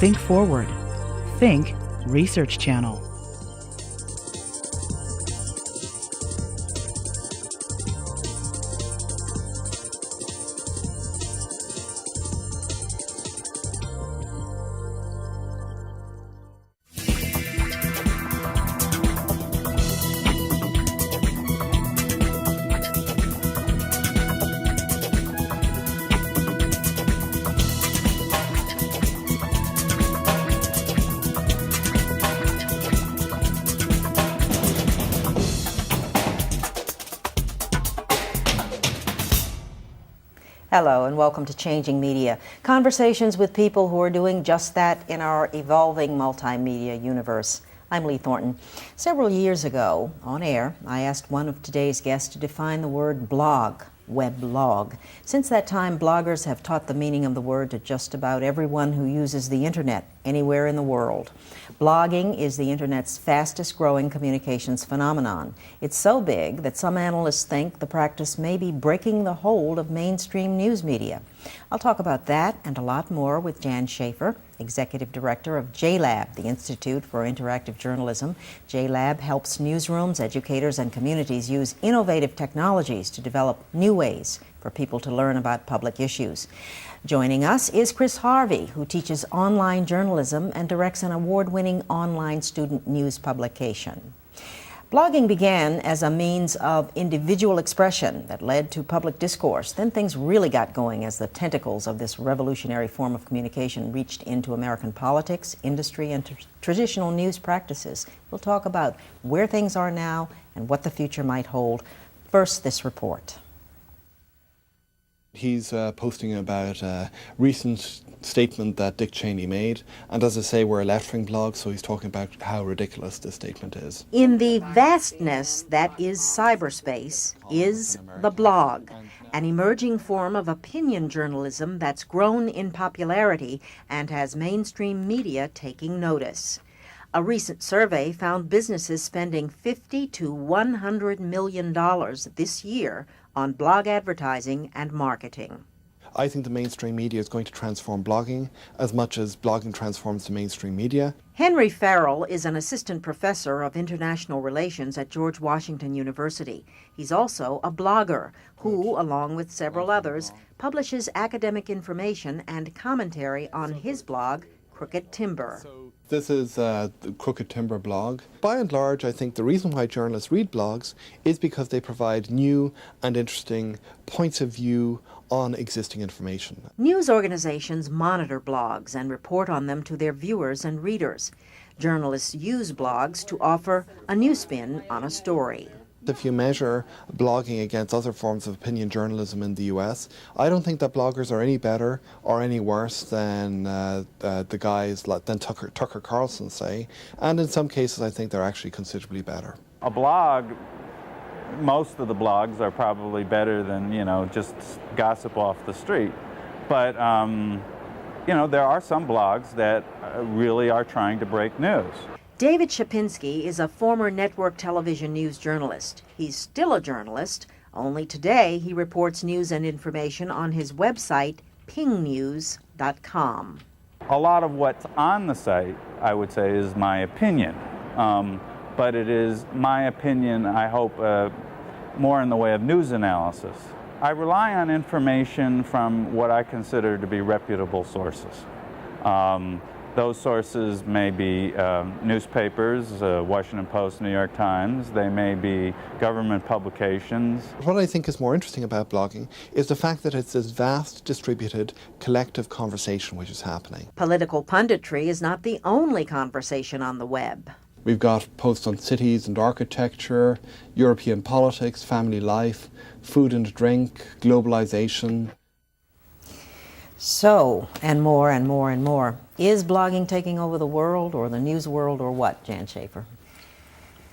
Think forward. Think Research Channel. Hello and welcome to Changing Media, conversations with people who are doing just that in our evolving multimedia universe. I'm Lee Thornton. Several years ago, on air, I asked one of today's guests to define the word blog, weblog. Since that time, bloggers have taught the meaning of the word to just about everyone who uses the internet anywhere in the world. Blogging is the internet's fastest growing communications phenomenon. It's so big that some analysts think the practice may be breaking the hold of mainstream news media. I'll talk about that and a lot more with Jan Schaffer, Executive Director of JLab, the Institute for Interactive Journalism. JLab helps newsrooms, educators, and communities use innovative technologies to develop new ways for people to learn about public issues. Joining us is Chris Harvey, who teaches online journalism and directs an award-winning online student news publication. Blogging began as a means of individual expression that led to public discourse. Then things really got going as the tentacles of this revolutionary form of communication reached into American politics, industry, and traditional news practices. We'll talk about where things are now and what the future might hold. First, this report. He's posting about a recent statement that Dick Cheney made, and as I say, we're a left-wing blog, so he's talking about how ridiculous this statement is. In the vastness that is cyberspace is the blog, an emerging form of opinion journalism that's grown in popularity and has mainstream media taking notice. A recent survey found businesses spending $50 to $100 million this year on blog advertising and marketing. I think the mainstream media is going to transform blogging as much as blogging transforms the mainstream media. Henry Farrell is an assistant professor of international relations at George Washington University. He's also a blogger who, along with several others, publishes academic information and commentary on his blog, Crooked Timber. This is the Crooked Timber blog. By and large, I think the reason why journalists read blogs is because they provide new and interesting points of view on existing information. News organizations monitor blogs and report on them to their viewers and readers. Journalists use blogs to offer a new spin on a story. If you measure blogging against other forms of opinion journalism in the US, I don't think that bloggers are any better or any worse than the guys than Tucker Carlson, say. And in some cases, I think they're actually considerably better. A blog, most of the blogs are probably better than, just gossip off the street. But, there are some blogs that really are trying to break news. David Shapinski is a former network television news journalist. He's still a journalist, only today he reports news and information on his website, pingnews.com. A lot of what's on the site, I would say, is my opinion. But it is my opinion, I hope, more in the way of news analysis. I rely on information from what I consider to be reputable sources. Those sources may be newspapers, Washington Post, New York Times. They may be government publications. What I think is more interesting about blogging is the fact that it's this vast, distributed, collective conversation which is happening. Political punditry is not the only conversation on the web. We've got posts on cities and architecture, European politics, family life, food and drink, globalization. So, and more and more and more. Is blogging taking over the world or the news world or what, Jan Schaffer?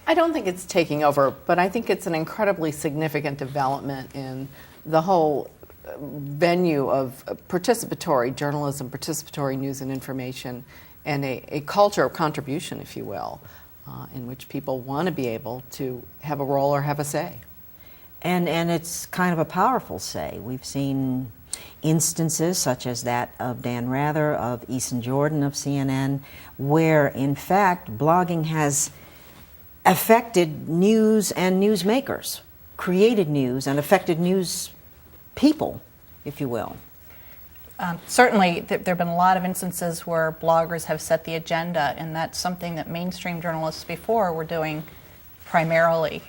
I don't think it's taking over, but I think it's an incredibly significant development in the whole venue of participatory journalism, participatory news and information, and a culture of contribution, if you will, in which people want to be able to have a role or have a say. And it's kind of a powerful say. We've seen instances such as that of Dan Rather, of Eason Jordan of CNN, where in fact blogging has affected news and newsmakers, created news and affected news people, if you will. Certainly, there have been a lot of instances where bloggers have set the agenda, and that's something that mainstream journalists before were doing primarily.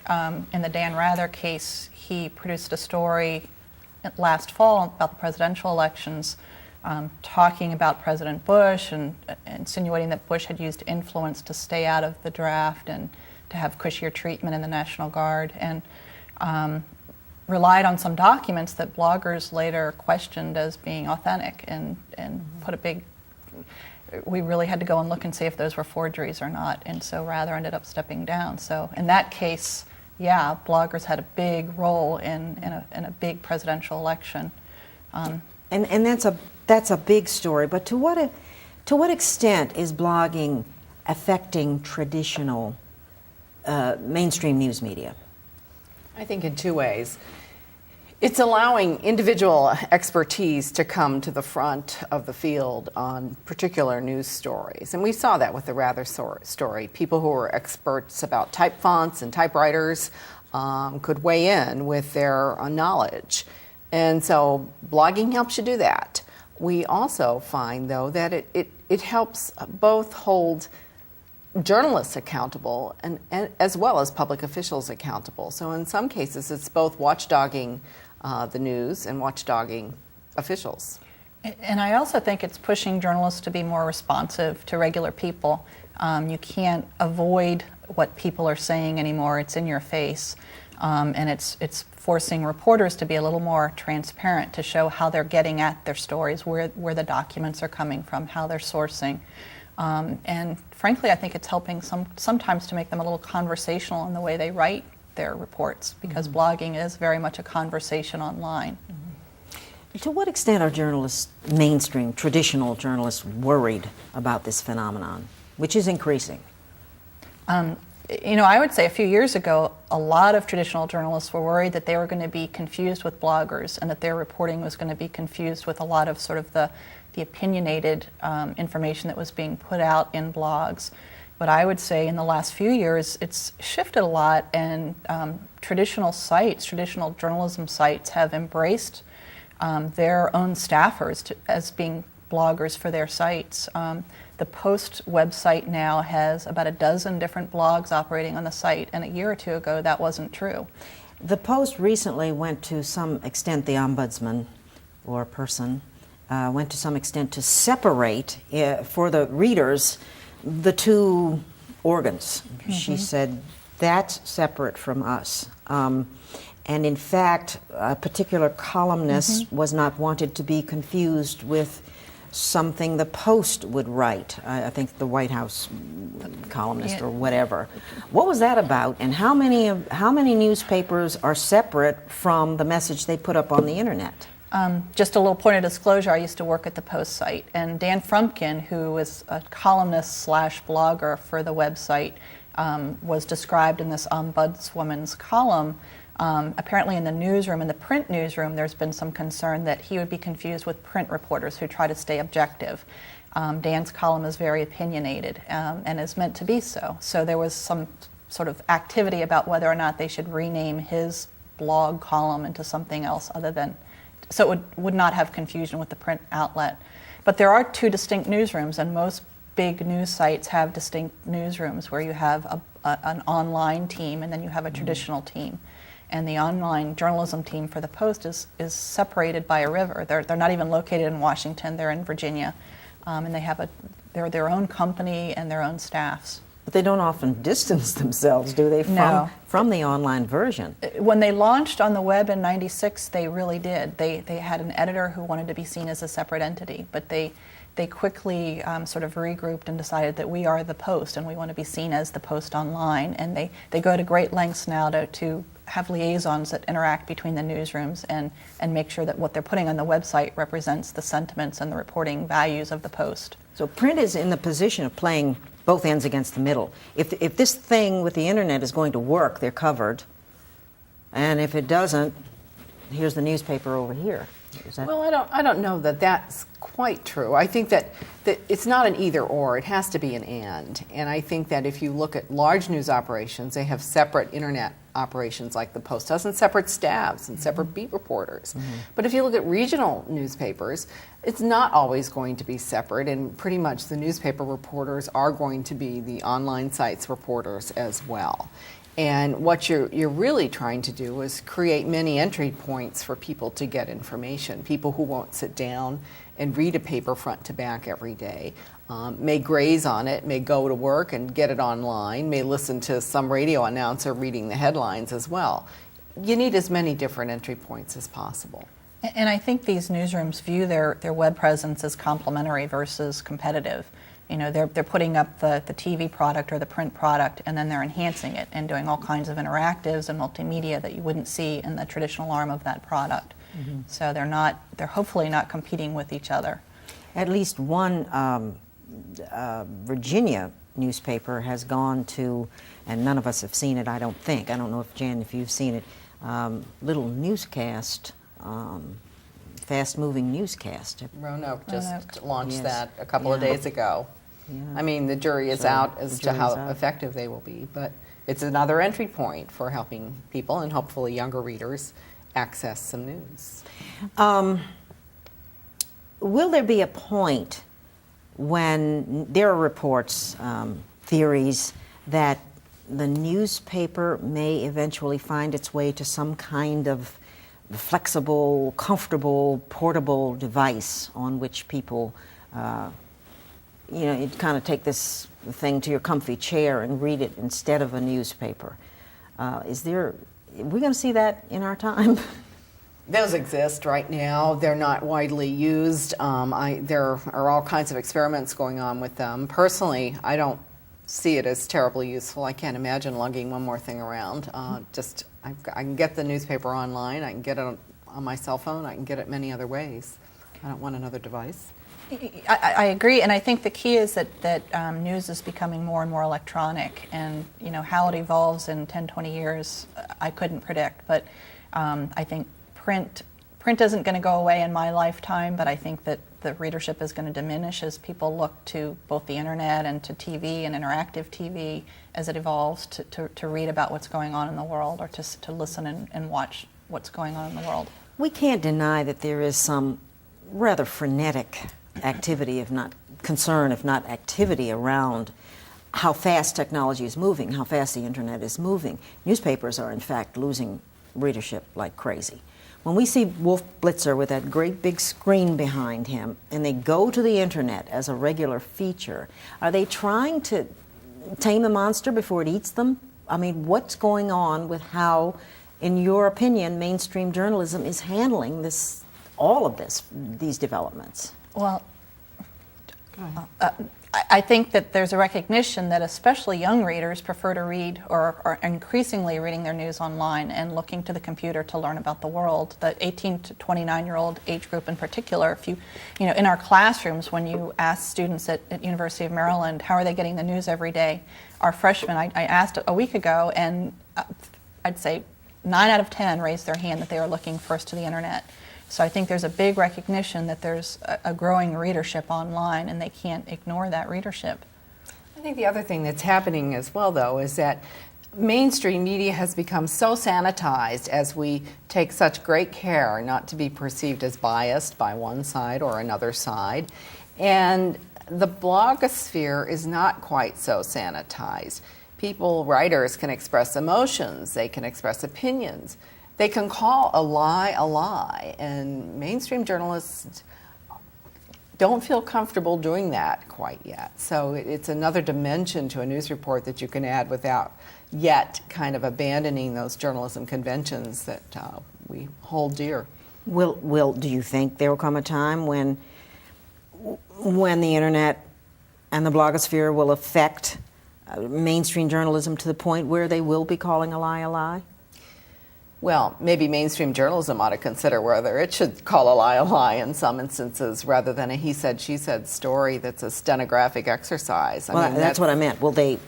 In the Dan Rather case, he produced a story last fall about the presidential elections, talking about President Bush and insinuating that Bush had used influence to stay out of the draft and to have cushier treatment in the National Guard, and relied on some documents that bloggers later questioned as being authentic, and put a big, we really had to go and look and see if those were forgeries or not, and so Rather ended up stepping down. So in that case, yeah, bloggers had a big role in a big presidential election. And that's a big story, but to what extent is blogging affecting traditional mainstream news media? I think in two ways. It's allowing individual expertise to come to the front of the field on particular news stories. And we saw that with the Rather story. People who were experts about type fonts and typewriters could weigh in with their knowledge. And so blogging helps you do that. We also find, though, that it helps both hold journalists accountable and as well as public officials accountable. So in some cases, it's both watchdogging the news and watchdogging officials. And I also think it's pushing journalists to be more responsive to regular people. You can't avoid what people are saying anymore. It's in your face. And it's forcing reporters to be a little more transparent, to show how they're getting at their stories, where the documents are coming from, how they're sourcing. And frankly, I think it's helping sometimes to make them a little conversational in the way they write their reports, because blogging is very much a conversation online. To what extent are journalists, mainstream, traditional journalists, worried about this phenomenon, which is increasing? I would say a few years ago, a lot of traditional journalists were worried that they were going to be confused with bloggers, and that their reporting was going to be confused with a lot of sort of the opinionated information that was being put out in blogs. But I would say in the last few years, it's shifted a lot, and traditional journalism sites have embraced their own staffers as being bloggers for their sites. The Post website now has about a dozen different blogs operating on the site, and a year or two ago that wasn't true. The Post recently went to some extent, the ombudsman or person went to some extent to separate for the readers the two organs. She said, that's separate from us. And in fact, a particular columnist was not wanted to be confused with something the Post would write. I think the White House columnist or whatever. What was that about, and how many newspapers are separate from the message they put up on the internet? Just a little point of disclosure, I used to work at the Post site, and Dan Frumpkin, who was a columnist / blogger for the website, was described in this ombudswoman's column. Apparently in the print newsroom, there's been some concern that he would be confused with print reporters who try to stay objective. Dan's column is very opinionated and is meant to be so. So there was some sort of activity about whether or not they should rename his blog column into something else other than, so it would not have confusion with the print outlet. But there are two distinct newsrooms, and most big news sites have distinct newsrooms where you have an online team and then you have a traditional team. And the online journalism team for the Post is separated by a river. They're not even located in Washington, they're in Virginia. And they're their own company and their own staffs. But they don't often distance themselves, do they, from the online version? When they launched on the web in '96, they really did. They had an editor who wanted to be seen as a separate entity, but they quickly sort of regrouped and decided that we are the Post and we want to be seen as the Post online. And they go to great lengths now to have liaisons that interact between the newsrooms and make sure that what they're putting on the website represents the sentiments and the reporting values of the Post. So print is in the position of playing both ends against the middle. If this thing with the internet is going to work, they're covered. And if it doesn't, here's the newspaper over here. Is that? Well, I don't know that that's quite true. I think that it's not an either or, it has to be an and. And I think that if you look at large news operations, they have separate internet operations like the Post does, and separate staffs and separate beat reporters. But if you look at regional newspapers, it's not always going to be separate, and pretty much the newspaper reporters are going to be the online sites reporters as well. And what you're really trying to do is create many entry points for people to get information. People who won't sit down and read a paper front to back every day may graze on it, may go to work and get it online, may listen to some radio announcer reading the headlines as well. You need as many different entry points as possible. And I think these newsrooms view their web presence as complementary versus competitive. You know, they're putting up the TV product or the print product, and then they're enhancing it and doing all kinds of interactives and multimedia that you wouldn't see in the traditional arm of that product. So they're hopefully not competing with each other. At least one Virginia newspaper has gone to, and none of us have seen it, I don't think. I don't know if, Jan, if you've seen it, little newscast, fast-moving newscast. Roanoke just launched Yes. that a couple of days ago. Yeah. I mean, the jury is So, out the as to jury's how out. effective they will be, but it's another entry point for helping people and hopefully younger readers access some news. Will there be a point when there are reports, theories, that the newspaper may eventually find its way to some kind of flexible, comfortable, portable device on which people, you kind of take this thing to your comfy chair and read it instead of a newspaper? Are we going to see that in our time? Those exist right now. They're not widely used. There are all kinds of experiments going on with them. Personally, I don't see it as terribly useful. I can't imagine lugging one more thing around. I can get the newspaper online. I can get it on my cell phone. I can get it many other ways. I don't want another device. I agree, and I think the key is that news is becoming more and more electronic, and how it evolves in 10, 20 years, I couldn't predict, but I think print isn't going to go away in my lifetime, but I think that the readership is going to diminish as people look to both the internet and to TV and interactive TV as it evolves to read about what's going on in the world, or to listen and watch what's going on in the world. We can't deny that there is some rather frenetic activity, if not concern, if not activity around how fast technology is moving, how fast the internet is moving. Newspapers are in fact losing readership like crazy. When we see Wolf Blitzer with that great big screen behind him and they go to the internet as a regular feature, are they trying to tame the monster before it eats them? I mean, what's going on with how, in your opinion, mainstream journalism is handling these developments? Well, I think that there's a recognition that especially young readers prefer to read or are increasingly reading their news online and looking to the computer to learn about the world. The 18 to 29-year-old age group in particular, if you in our classrooms, when you ask students at University of Maryland, how are they getting the news every day? Our freshmen, I asked a week ago, and I'd say 9 out of 10 raised their hand that they were looking first to the internet. So I think there's a big recognition that there's a growing readership online, and they can't ignore that readership. I think the other thing that's happening as well, though, is that mainstream media has become so sanitized as we take such great care not to be perceived as biased by one side or another side. And the blogosphere is not quite so sanitized. Writers can express emotions, they can express opinions. They can call a lie, and mainstream journalists don't feel comfortable doing that quite yet. So it's another dimension to a news report that you can add without yet kind of abandoning those journalism conventions that we hold dear. Do you think there will come a time when the internet and the blogosphere will affect mainstream journalism to the point where they will be calling a lie a lie? Well, maybe mainstream journalism ought to consider whether it should call a lie in some instances rather than a he said, she said story that's a stenographic exercise. I mean, that's what I meant. Are they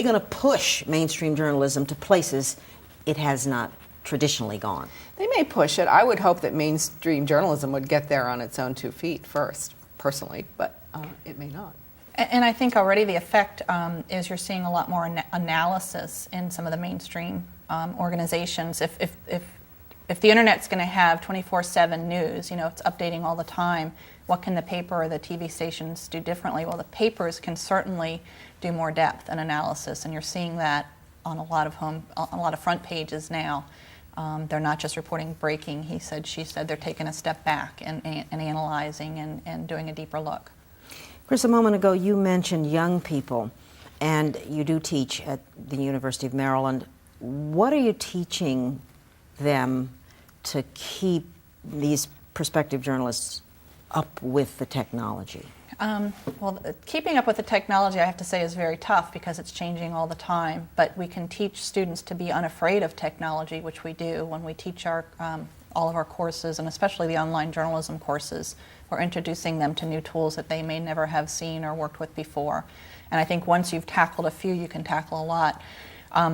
going to push mainstream journalism to places it has not traditionally gone. They may push it. I would hope that mainstream journalism would get there on its own 2 feet first, personally, but it may not. And I think already the effect is you're seeing a lot more analysis in some of the mainstream organizations. If the internet's going to have 24/7 news, it's updating all the time, what can the paper or the TV stations do differently? Well, the papers can certainly do more depth and analysis, and you're seeing that on a lot of front pages now. They're not just reporting breaking, he said, she said. They're taking a step back and analyzing and doing a deeper look. Chris, a moment ago you mentioned young people, and you do teach at the University of Maryland. What are you teaching them to keep these prospective journalists up with the technology? Well, keeping up with the technology, I have to say, is very tough because it's changing all the time. But we can teach students to be unafraid of technology, which we do when we teach all of our courses, and especially the online journalism courses. We're introducing them to new tools that they may never have seen or worked with before. And I think once you've tackled a few, you can tackle a lot.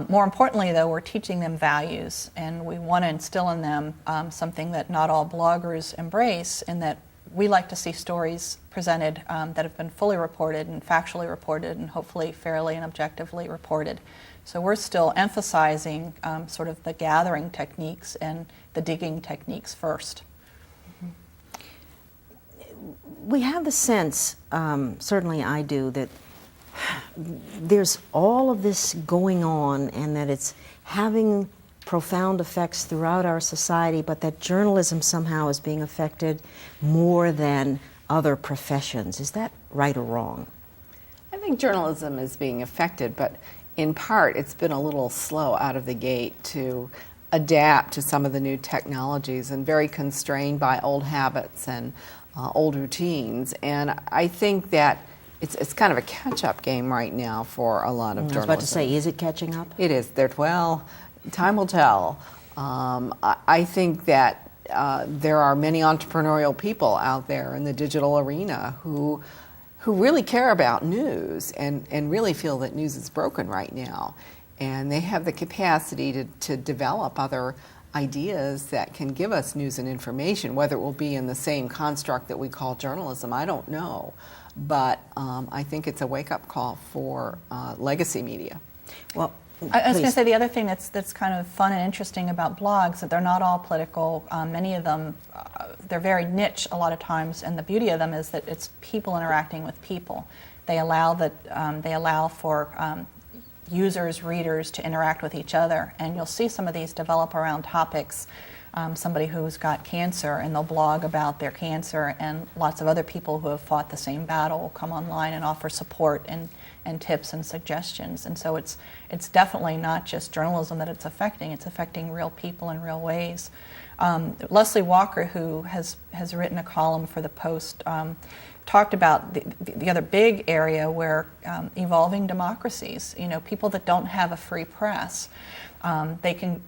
More importantly, though, we're teaching them values, and we want to instill in them something that not all bloggers embrace, in that we like to see stories presented that have been fully reported and factually reported and hopefully fairly and objectively reported. So we're still emphasizing sort of the gathering techniques and the digging techniques first. We have the sense, certainly I do, that there's all of this going on and that it's having profound effects throughout our society, but that journalism somehow is being affected more than other professions. Is that right or wrong? I think journalism is being affected, but in part it's been a little slow out of the gate to adapt to some of the new technologies and very constrained by old habits and old routines. And I think that it's kind of a catch-up game right now for a lot of journalism. I was about to say, is it catching up? It is. Well, time will tell. I think that there are many entrepreneurial people out there in the digital arena who really care about news and really feel that news is broken right now. And they have the capacity to develop other ideas that can give us news and information. Whether it will be in the same construct that we call journalism, I don't know. But I think it's a wake-up call for legacy media. Well, I was going to say the other thing that's kind of fun and interesting about blogs, that they're not all political. Many of them, they're very niche a lot of times, and the beauty of them is that it's people interacting with people. They allow for users, readers to interact with each other, and you'll see some of these develop around topics. Somebody who's got cancer, and they'll blog about their cancer, and lots of other people who have fought the same battle will come online and offer support and tips and suggestions. And so it's definitely not just journalism that it's affecting real people in real ways. Leslie Walker, who has written a column for the Post, talked about the other big area where evolving democracies, people that don't have a free press, they can,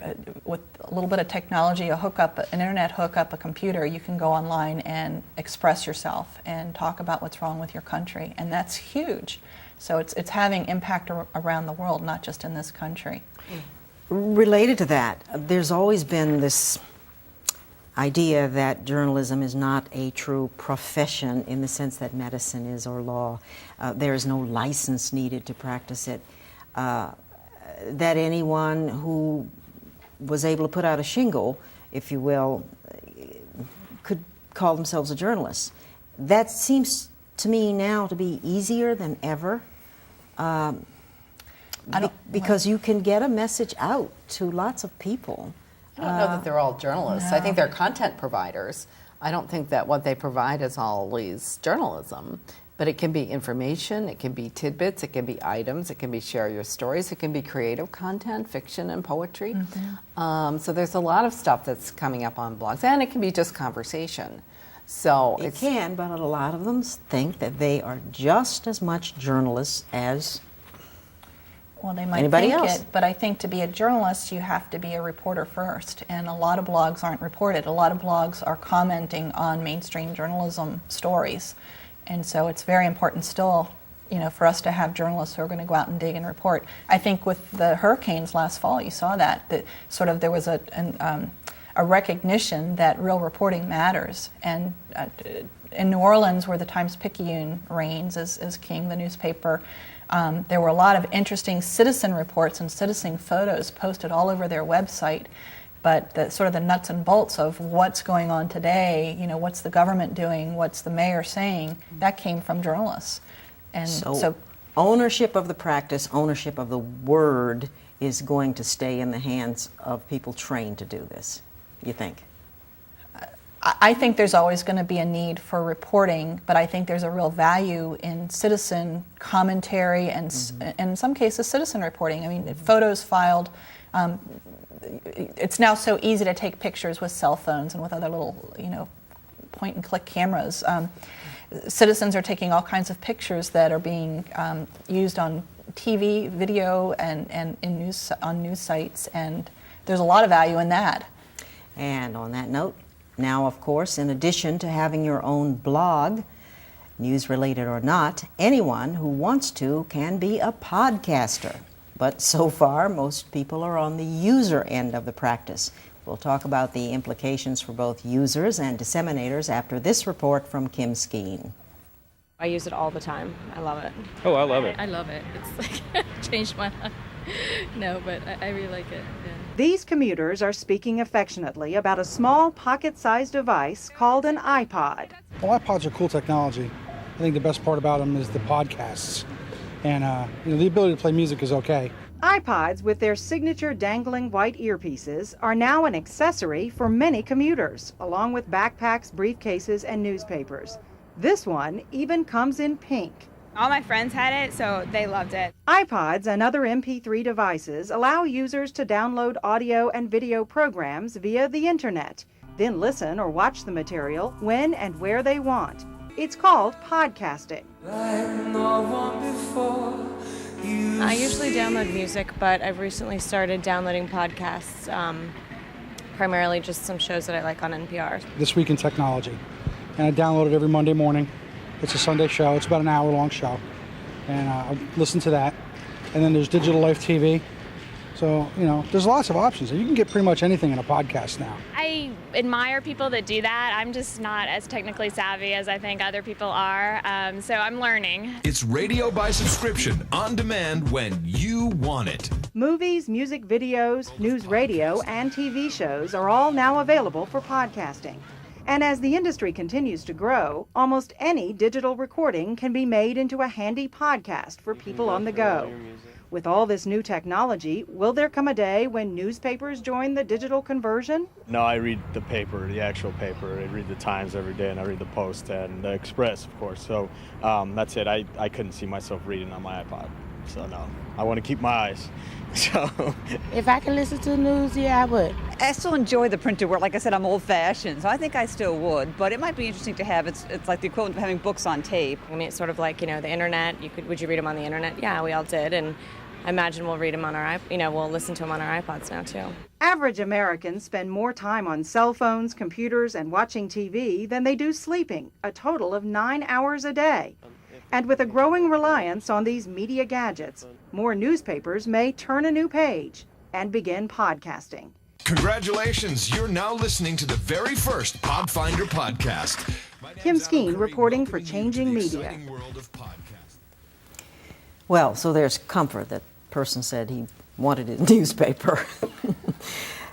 with a little bit of technology, an internet hookup, a computer, you can go online and express yourself and talk about what's wrong with your country, and that's huge. So it's having impact around the world, not just in this country. Related to that, there's always been this idea that journalism is not a true profession in the sense that medicine is or law. There is no license needed to practice it. That anyone who was able to put out a shingle, if you will, could call themselves a journalist. That seems to me now to be easier than ever, because you can get a message out to lots of people. I don't know that they're all journalists. No. I think they're content providers. I don't think that what they provide is always journalism, but it can be information, it can be tidbits, it can be items, it can be share your stories, it can be creative content, fiction and poetry. Mm-hmm. So there's a lot of stuff that's coming up on blogs, and it can be just conversation. So It can, but a lot of them think that they are just as much journalists as Well, they might anybody think else. it, but I think to be a journalist, you have to be a reporter first. And a lot of blogs aren't reported. A lot of blogs are commenting on mainstream journalism stories. And so it's very important still for us to have journalists who are going to go out and dig and report. I think with the hurricanes last fall, you saw that sort of there was a recognition that real reporting matters. And in New Orleans, where the Times-Picayune reigns as king, the newspaper, there were a lot of interesting citizen reports and citizen photos posted all over their website. But the nuts and bolts of what's going on today, what's the government doing, what's the mayor saying, that came from journalists. And so ownership of the practice, ownership of the word is going to stay in the hands of people trained to do this, you think? I think there's always going to be a need for reporting, but I think there's a real value in citizen commentary and in some cases citizen reporting. I mean, photos filed. It's now so easy to take pictures with cell phones and with other little, point and click cameras. Citizens are taking all kinds of pictures that are being used on TV, video, and on news sites, and there's a lot of value in that. And on that note, now, of course, in addition to having your own blog, news-related or not, anyone who wants to can be a podcaster. But so far, most people are on the user end of the practice. We'll talk about the implications for both users and disseminators after this report from Kim Skeen. I use it all the time. I love it. Oh, I love it. I love it. It's like changed my life. No, but I really like it. Yeah. These commuters are speaking affectionately about a small pocket-sized device called an iPod. Well, iPods are cool technology. I think the best part about them is the podcasts. And the ability to play music is okay. iPods with their signature dangling white earpieces are now an accessory for many commuters, along with backpacks, briefcases, and newspapers. This one even comes in pink. All my friends had it, so they loved it. iPods and other MP3 devices allow users to download audio and video programs via the internet, then listen or watch the material when and where they want. It's called podcasting. I usually download music, but I've recently started downloading podcasts, primarily just some shows that I like on NPR. This Week in Technology. And I download it every Monday morning. It's a Sunday show. It's about an hour-long show. And I listen to that. And then there's Digital Life TV. So, there's lots of options. You can get pretty much anything in a podcast now. I admire people that do that. I'm just not as technically savvy as I think other people are, so I'm learning. It's radio by subscription, on demand when you want it. Movies, music videos, news radio, and TV shows are all now available for podcasting. And as the industry continues to grow, almost any digital recording can be made into a handy podcast for people on the go. With all this new technology, will there come a day when newspapers join the digital conversion? No, I read the paper, the actual paper. I read the Times every day, and I read the Post and the Express, of course. So that's it. I couldn't see myself reading on my iPod. So no, I want to keep my eyes. So if I could listen to the news, yeah, I would. I still enjoy the printed word. Like I said, I'm old-fashioned, so I think I still would. But it might be interesting to have. It's like the equivalent of having books on tape. I mean, it's sort of like, the internet. Would you read them on the internet? Yeah, we all did, and I imagine we'll read them on our we'll listen to them on our iPods now too. Average Americans spend more time on cell phones, computers, and watching TV than they do sleeping, a total of 9 hours a day. And with a growing reliance on these media gadgets, more newspapers may turn a new page and begin podcasting. Congratulations, you're now listening to the very first Podfinder podcast. Kim Skeen reporting for Changing Media. Well, so there's comfort. That person said he wanted a newspaper.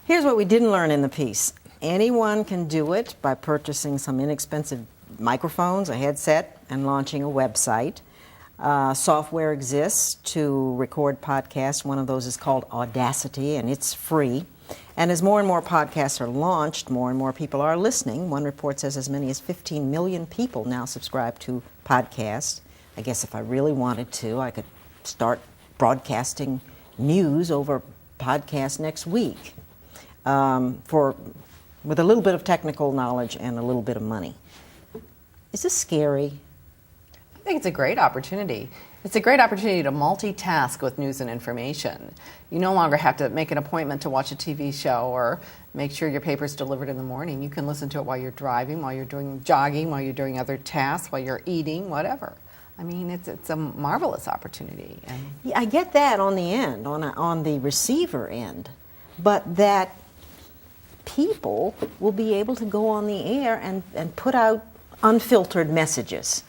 Here's what we didn't learn in the piece. Anyone can do it by purchasing some inexpensive microphones, a headset, and launching a website. Software exists to record podcasts. One of those is called Audacity, and it's free. And as more and more podcasts are launched, more and more people are listening. One report says as many as 15 million people now subscribe to podcasts. I guess if I really wanted to, I could start broadcasting news over podcast next week with a little bit of technical knowledge and a little bit of money. Is this scary? I think it's a great opportunity. It's a great opportunity to multitask with news and information. You no longer have to make an appointment to watch a TV show or make sure your paper's delivered in the morning. You can listen to it while you're driving, while you're doing jogging, while you're doing other tasks, while you're eating, whatever. I mean, it's a marvelous opportunity. And Yeah, I get that on the end, on the receiver end, but that people will be able to go on the air and put out unfiltered messages,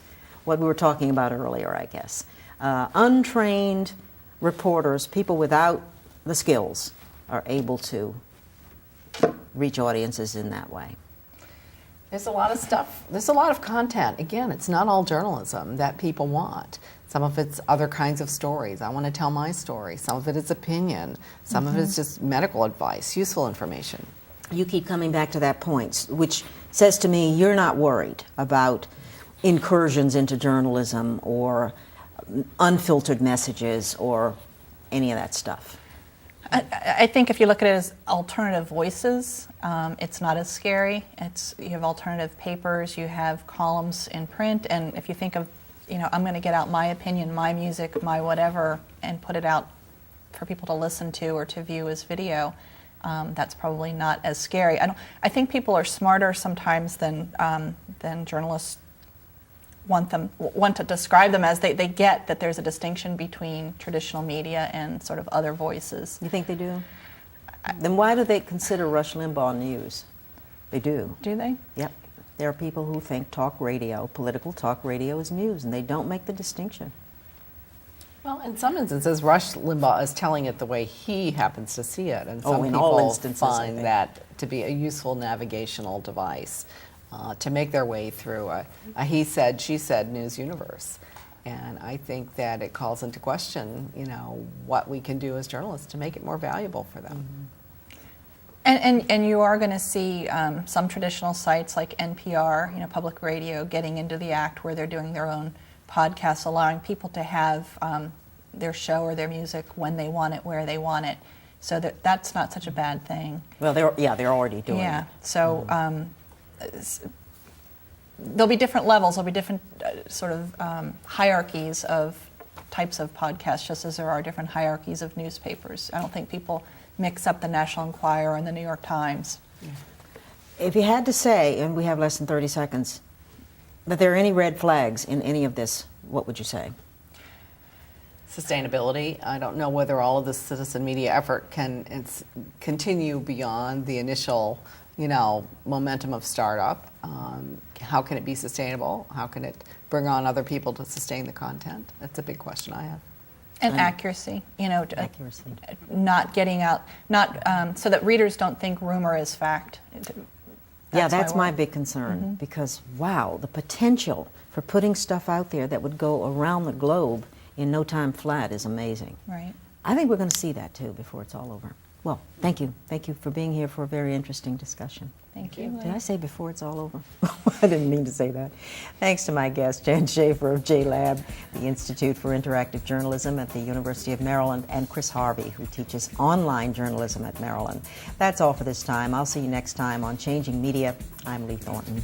what we were talking about earlier, I guess. Untrained reporters, people without the skills, are able to reach audiences in that way. there's a lot of stuff, there's a lot of content. Again, it's not all journalism that people want. Some of it's other kinds of stories. I want to tell my story. Some of it is opinion. Some of it is just medical advice, useful information. You keep coming back to that point, which says to me you're not worried about incursions into journalism or unfiltered messages or any of that stuff. I think if you look at it as alternative voices, it's not as scary. You have alternative papers, you have columns in print, and if you think of, I'm going to get out my opinion, my music, my whatever, and put it out for people to listen to or to view as video, that's probably not as scary. I think people are smarter sometimes than journalists want to describe them as. They get that there's a distinction between traditional media and sort of other voices. You think they do? Then why do they consider Rush Limbaugh news? They do. Do they? Yep. There are people who think talk radio, political talk radio, is news, and they don't make the distinction. Well, in some instances, Rush Limbaugh is telling it the way he happens to see it, and some in people all instances, I find think. that to be a useful navigational device to make their way through a he said, she said news universe. And I think that it calls into question, what we can do as journalists to make it more valuable for them. And you are going to see some traditional sites like NPR, public radio, getting into the act where they're doing their own podcasts, allowing people to have their show or their music when they want it, where they want it. So that's not such a bad thing. Well, they're already doing it. So there'll be different levels. There'll be different sort of hierarchies of types of podcasts, just as there are different hierarchies of newspapers. I don't think people mix up the National Enquirer and the New York Times. If you had to say, and we have less than 30 seconds, that there are any red flags in any of this, what would you say? Sustainability. I don't know whether all of this citizen media effort can continue beyond the initial, momentum of startup. How can it be sustainable? How can it bring on other people to sustain the content? That's a big question I have. And accuracy, Accuracy. not getting out, so that readers don't think rumor is fact. That's my big concern, because, wow, the potential for putting stuff out there that would go around the globe in no time flat is amazing. Right. I think we're going to see that, too, before it's all over. Well, thank you. Thank you for being here for a very interesting discussion. Thank you. Did I say before it's all over? I didn't mean to say that. Thanks to my guest, Jan Schaffer of JLab, the Institute for Interactive Journalism at the University of Maryland, and Chris Harvey, who teaches online journalism at Maryland. That's all for this time. I'll see you next time on Changing Media. I'm Lee Thornton.